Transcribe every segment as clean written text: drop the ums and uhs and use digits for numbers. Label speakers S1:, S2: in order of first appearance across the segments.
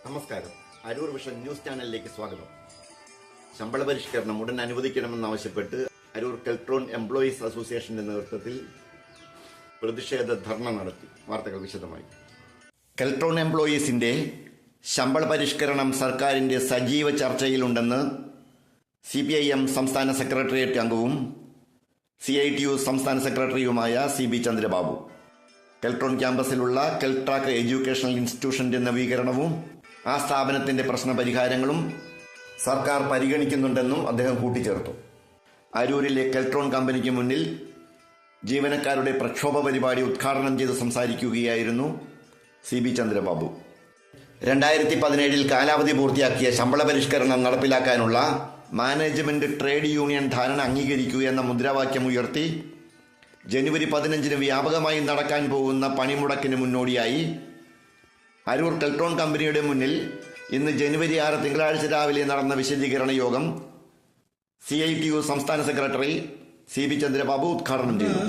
S1: നമസ്കാരം. Aroor vision news ചാനലിലേക്ക് സ്വാഗതം. ശമ്പള പരിഷ്കരണം ഉടൻ അനുവദിക്കണമെന്നാവശ്യപ്പെട്ട് അരൂർ കെൽട്രോൺ എംപ്ലോയീസ് അസോസിയേഷന്റെ നേതൃത്വത്തിൽ പ്രതിഷേധ ധർണ നടത്തി. വാർത്തകൾ വിശദമായി. കെൽട്രോൺ എംപ്ലോയീസിന്റെ ശമ്പള പരിഷ്കരണം സർക്കാരിന്റെ സജീവ ചർച്ചയിലുണ്ടെന്ന് CPIM സംസ്ഥാന സെക്രട്ടേറിയറ്റ് അംഗവും CITU സംസ്ഥാന സെക്രട്ടറിയുമായ CB ചന്ദ്രബാബു കെൽട്രോൺ ക്യാമ്പസിലുള്ള കെൽട്രാക്ക് എഡ്യൂക്കേഷണൽ ഇൻസ്റ്റിറ്റ്യൂഷന്റെ നവീകരണവും ആ സ്ഥാപനത്തിന്റെ പ്രശ്നപരിഹാരങ്ങളും സർക്കാർ പരിഗണിക്കുന്നുണ്ടെന്നും അദ്ദേഹം കൂട്ടിച്ചേർത്തു. അരൂരിലെ കെൽട്രോൺ കമ്പനിക്ക് മുന്നിൽ ജീവനക്കാരുടെ പ്രക്ഷോഭ പരിപാടി ഉദ്ഘാടനം ചെയ്ത് സംസാരിക്കുകയായിരുന്നു CB ചന്ദ്രബാബു. 2017 കാലാവധി പൂർത്തിയാക്കിയ ശമ്പള പരിഷ്കരണം നടപ്പിലാക്കാനുള്ള മാനേജ്മെന്റ് ട്രേഡ് യൂണിയൻ ധാരണ അംഗീകരിക്കുക എന്ന മുദ്രാവാക്യം ഉയർത്തി ജനുവരി 15 വ്യാപകമായി നടക്കാൻ പോകുന്ന പണിമുടക്കിന് മുന്നോടിയായി അരൂർ കെൽട്രോൺ കമ്പനിയുടെ മുന്നിൽ ഇന്ന് ജനുവരി 6 തിങ്കളാഴ്ച രാവിലെ നടന്ന വിശദീകരണ യോഗം CITU സംസ്ഥാന സെക്രട്ടറി CB ചന്ദ്രബാബു ഉദ്ഘാടനം ചെയ്തു.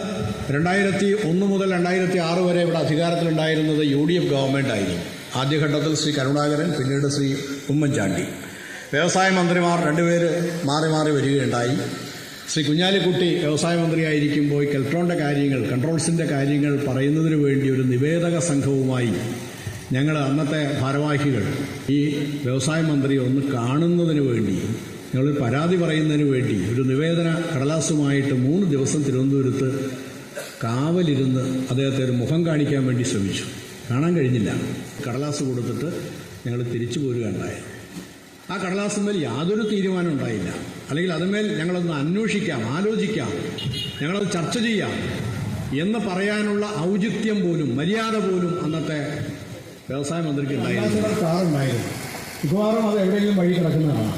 S2: 2001 മുതൽ 2006 വരെ ഇവിടെ അധികാരത്തിലുണ്ടായിരുന്നത് UDF ഗവൺമെന്റ് ആയിരുന്നു. ആദ്യഘട്ടത്തിൽ ശ്രീ കരുണാകരൻ, പിന്നീട് ശ്രീ ഉമ്മൻചാണ്ടി. വ്യവസായ മന്ത്രിമാർ രണ്ടുപേര് മാറി മാറി വരികയുണ്ടായി. ശ്രീ കുഞ്ഞാലിക്കുട്ടി വ്യവസായ മന്ത്രിയായിരിക്കുമ്പോൾ കെൽട്രോണിൻ്റെ കാര്യങ്ങൾ, കൺട്രോൾസിൻ്റെ കാര്യങ്ങൾ പറയുന്നതിന് വേണ്ടി ഒരു നിവേദക സംഘവുമായി ഞങ്ങൾ അന്നത്തെ ഭാരവാഹികൾ ഈ വ്യവസായ മന്ത്രി ഒന്ന് കാണുന്നതിന് വേണ്ടി, ഞങ്ങൾ പരാതി പറയുന്നതിന് വേണ്ടി ഒരു നിവേദന കടലാസുമായിട്ട് 3 ദിവസം തിരുവനന്തപുരത്ത് കാവലിരുന്ന് അദ്ദേഹത്തെ ഒരു മുഖം കാണിക്കാൻ വേണ്ടി ശ്രമിച്ചു. കാണാൻ കഴിഞ്ഞില്ല. കടലാസ് കൊടുത്തിട്ട് ഞങ്ങൾ തിരിച്ചു പോരുകയുണ്ടായി. ആ കടലാസിന്മേൽ യാതൊരു തീരുമാനം ഉണ്ടായില്ല. അല്ലെങ്കിൽ അതുമേൽ ഞങ്ങളൊന്ന് അന്വേഷിക്കാം, ആലോചിക്കാം, ഞങ്ങളത് ചർച്ച ചെയ്യാം എന്ന് പറയാനുള്ള ഔചിത്യം പോലും, മര്യാദ പോലും അന്നത്തെ വ്യവസായ മന്ത്രിക്ക് ഉണ്ടായിരുന്നു. കാറുണ്ടായിരുന്നു. മിക്കവാറും അത് എവിടെയെങ്കിലും വഴി കിടക്കുന്നതാണ്.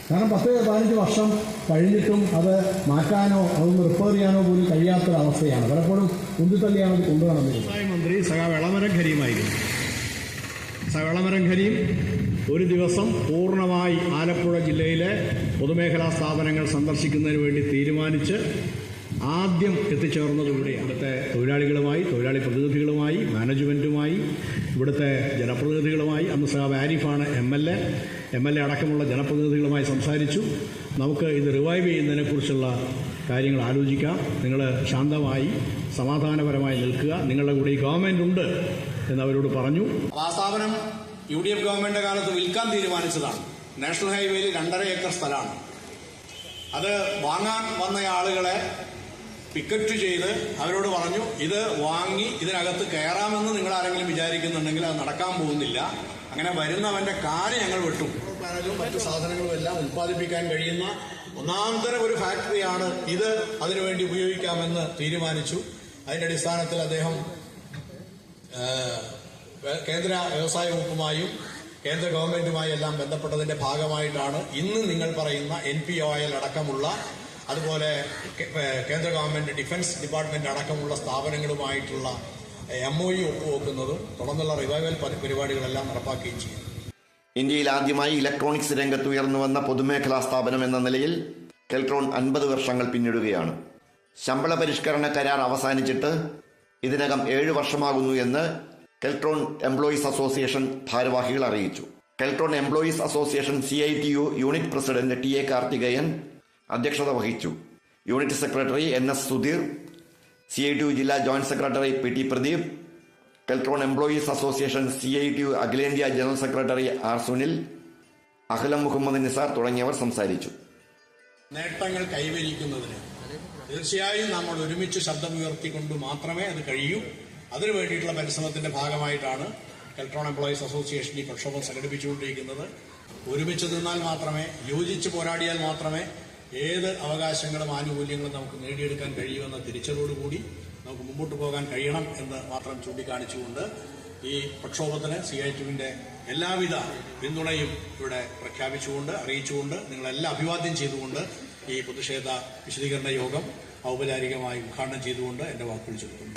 S2: കാരണം 10-15 വർഷം കഴിഞ്ഞിട്ടും അത് മാറ്റാനോ അതൊന്ന് റിപ്പയർ ചെയ്യാനോ പോലും കഴിയാത്തൊരവസ്ഥയാണ്. പലപ്പോഴും ഉന്തിത്തള്ളിയാണ് അത് കൊണ്ടുവന്നത്. വ്യവസായ മന്ത്രി എളമരം കരീമായിരുന്നു. എളമരം കരീം ഒരു ദിവസം പൂർണ്ണമായി ആലപ്പുഴ ജില്ലയിലെ പൊതുമേഖലാ സ്ഥാപനങ്ങൾ സന്ദർശിക്കുന്നതിന് വേണ്ടി തീരുമാനിച്ച് ആദ്യം എത്തിച്ചേർന്നത് ഇവിടെയാണ്. ഇവിടുത്തെ തൊഴിലാളികളുമായി, തൊഴിലാളി പ്രതിനിധികളുമായി, മാനേജ്മെൻറ്റുമായി, ഇവിടുത്തെ ജനപ്രതിനിധികളുമായി, അന്ന് സഹാബ് ആരിഫാണ് MLA അടക്കമുള്ള ജനപ്രതിനിധികളുമായി സംസാരിച്ചു. നമുക്ക് ഇത് റിവൈവ് ചെയ്യുന്നതിനെക്കുറിച്ചുള്ള കാര്യങ്ങൾ ആലോചിക്കാം, നിങ്ങൾ ശാന്തമായി സമാധാനപരമായി നിൽക്കുക, നിങ്ങളുടെ കൂടെ ഈ ഗവൺമെൻറ് ഉണ്ട് എന്നവരോട് പറഞ്ഞു. ആ സ്ഥാപനം UDF ഗവൺമെൻറ് കാലത്ത് വിൽക്കാൻ തീരുമാനിച്ചതാണ്. നാഷണൽ ഹൈവേയിൽ 2.5 ഏക്കർ സ്ഥലമാണ്. അത് വാങ്ങാൻ വന്ന ആളുകളെ പിക്കറ്റ് ചെയ്ത് അവരോട് പറഞ്ഞു, ഇത് വാങ്ങി ഇതിനകത്ത് കയറാമെന്ന് നിങ്ങൾ ആരെങ്കിലും വിചാരിക്കുന്നുണ്ടെങ്കിൽ അത് നടക്കാൻ പോകുന്നില്ല. അങ്ങനെ വരുന്നവന്റെ കാല് ഞങ്ങൾ വെട്ടും. പാനലും മറ്റു സാധനങ്ങളും എല്ലാം ഉത്പാദിപ്പിക്കാൻ കഴിയുന്ന ഒന്നാന്തരം ഒരു ഫാക്ടറിയാണ് ഇത്, അതിനുവേണ്ടി ഉപയോഗിക്കാമെന്ന് തീരുമാനിച്ചു. അതിന്റെ അടിസ്ഥാനത്തിൽ അദ്ദേഹം കേന്ദ്ര വ്യവസായ വകുപ്പുമായും കേന്ദ്ര ഗവൺമെന്റുമായി എല്ലാം ബന്ധപ്പെട്ടതിന്റെ ഭാഗമായിട്ടാണ് ഇന്ന് നിങ്ങൾ പറയുന്ന NPOIL അടക്കമുള്ള, അതുപോലെ കേന്ദ്ര ഗവൺമെന്റ് ഡിഫൻസ് ഡിപ്പാർട്ട്മെന്റ് അടക്കമുള്ള സ്ഥാപനങ്ങളുമായിട്ടുള്ള MOU ഒപ്പുവെക്കുന്നതും തുടർന്നുള്ള റിവൈവൽ പരിപാടികളെല്ലാം നടപ്പാക്കുകയും ചെയ്യും.
S1: ഇന്ത്യയിൽ ആദ്യമായി ഇലക്ട്രോണിക്സ് രംഗത്ത് ഉയർന്നുവന്ന പൊതുമേഖലാ സ്ഥാപനം എന്ന നിലയിൽ കെൽട്രോൺ 50 വർഷങ്ങൾ പിന്നിടുകയാണ്. ശമ്പള പരിഷ്കരണ കരാർ അവസാനിച്ചിട്ട് ഇതിനകം 7 വർഷമാകുന്നു എന്ന് കെൽട്രോൺ എംപ്ലോയീസ് അസോസിയേഷൻ ഭാരവാഹികൾ അറിയിച്ചു. Keltron employees association CITU unit president TA Karthikeyan അധ്യക്ഷത വഹിച്ചു. Unit secretary NS Sudheer, CITU ജില്ലാ joint secretary PT Pradeep, Keltron employees association CITU അഖിലേന്ത്യാ general secretary R Sunil, Ahlam Muhammad Nisar തുടങ്ങിയവർ സംസാരിച്ചു.
S2: നേട്ടങ്ങൾ കൈവരിക്കുന്നതിന് തീർച്ചയായും നമ്മൾ ഒരുമിച്ച് ശബ്ദമുയർത്തിക്കൊണ്ട് മാത്രമേ അത് കഴിയൂ. അതിനു വേണ്ടിയിട്ടുള്ള പരിശ്രമത്തിന്റെ ഭാഗമായിട്ടാണ് കെൽട്രോൺ എംപ്ലോയീസ് അസോസിയേഷൻ ഈ പ്രക്ഷോഭം സംഘടിപ്പിച്ചുകൊണ്ടിരിക്കുന്നത്. ഒരുമിച്ച് നിന്നാൽ മാത്രമേ, യോജിച്ച് പോരാടിയാൽ മാത്രമേ ഏത് അവകാശങ്ങളും ആനുകൂല്യങ്ങളും നമുക്ക് നേടിയെടുക്കാൻ കഴിയുമെന്ന തിരിച്ചറിവോടുകൂടി നമുക്ക് മുമ്പോട്ട് പോകാൻ കഴിയണം എന്ന് മാത്രം ചൂണ്ടിക്കാണിച്ചുകൊണ്ട് ഈ പ്രക്ഷോഭത്തിന് CITUവിന്റെ എല്ലാവിധ പിന്തുണയും ഇവിടെ പ്രഖ്യാപിച്ചുകൊണ്ട്, അറിയിച്ചുകൊണ്ട്, നിങ്ങളെല്ലാം അഭിവാദ്യം ചെയ്തുകൊണ്ട് ഈ പ്രതിഷേധ വിശദീകരണ യോഗം ഔപചാരികമായി ഉദ്ഘാടനം ചെയ്തുകൊണ്ട് എന്റെ വാക്കുകൾ ചുരുക്കുന്നു.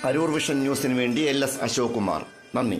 S1: അരൂർ വിഷൻ ന്യൂസിന് വേണ്ടി LS അശോക് കുമാർ. നന്ദി.